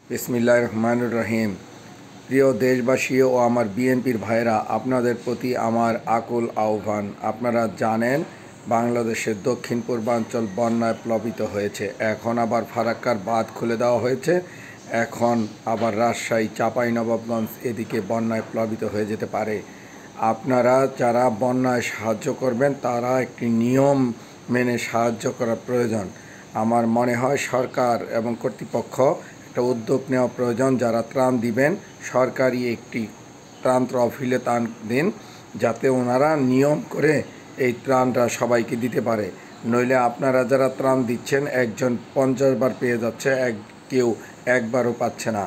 বিসমিল্লাহির রহমানির রহিম। প্রিয় দেশবাসী ও আমার বিএনপির ভাইরা, আপনাদের প্রতি আমার আকুল আহ্বান। আপনারা জানেন বাংলাদেশের দক্ষিণ পূর্বাঞ্চল বন্যায় প্লাবিত হয়েছে। এখন আবার ফারাক্কার বাঁধ খুলে দেওয়া হয়েছে। এখন আবার রাজশাহী, চাঁপাইনবাবগঞ্জ এদিকে বন্যায় প্লাবিত হয়ে যেতে পারে। আপনারা যারা বন্যায় সাহায্য করবেন তারা একটি নিয়ম মেনে সাহায্য করা প্রয়োজন। আমার মনে হয় সরকার এবং কর্তৃপক্ষ একটা উদ্যোগ নেওয়া প্রয়োজন। যারা ত্রাণ দিবেন সরকারি একটি ত্রাণ তহবিলে ত্রাণ দিন, যাতে ওনারা নিয়ম করে এই ত্রাণটা সবাইকে দিতে পারে। নইলে আপনারা যারা ত্রাণ দিচ্ছেন একজন 50 বার পেয়ে যাচ্ছে, কেউ একবারও পাচ্ছে না।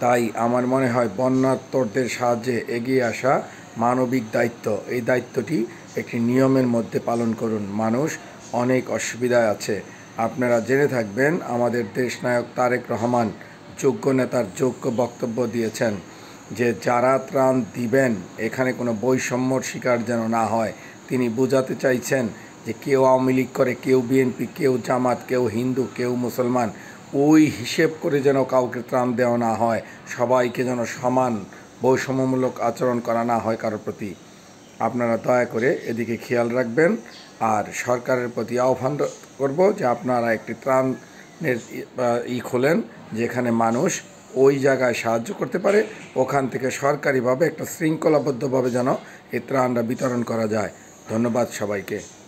তাই আমার মনে হয় বন্যার্তদের সাহায্যে এগিয়ে আসা মানবিক দায়িত্ব। এই দায়িত্বটি একটি নিয়মের মধ্যে পালন করুন। মানুষ অনেক অসুবিধায় আছে। আপনারা জেনে থাকবেন আমাদের দেশনায়ক তারেক রহমান যোগ্য নেতার যোগ্য বক্তব্য দিয়েছেন যে যারা ত্রাণ দিবেন এখানে কোনো বৈষম্যর শিকার যেন না হয়। তিনি বোঝাতে চাইছেন যে কেউ আওয়ামী লীগ করে, কেউ বিএনপি, কেউ জামাত, কেউ হিন্দু, কেউ মুসলমান, ওই হিসেব করে যেন কাউকে ত্রাণ দেওয়া না হয়। সবাইকে যেন সমান বৈষম্যমূলক আচরণ করা না হয় কারোর প্রতি। আপনারা দয়া করে এদিকে খেয়াল রাখবেন। আর সরকারের প্রতি আহ্বান করব যে আপনারা একটি ত্রাণের খোলেন, যেখানে মানুষ ওই জায়গায় সাহায্য করতে পারে। ওখান থেকে সরকারিভাবে একটা শৃঙ্খলাবদ্ধভাবে যেন এই ত্রাণটা বিতরণ করা যায়। ধন্যবাদ সবাইকে।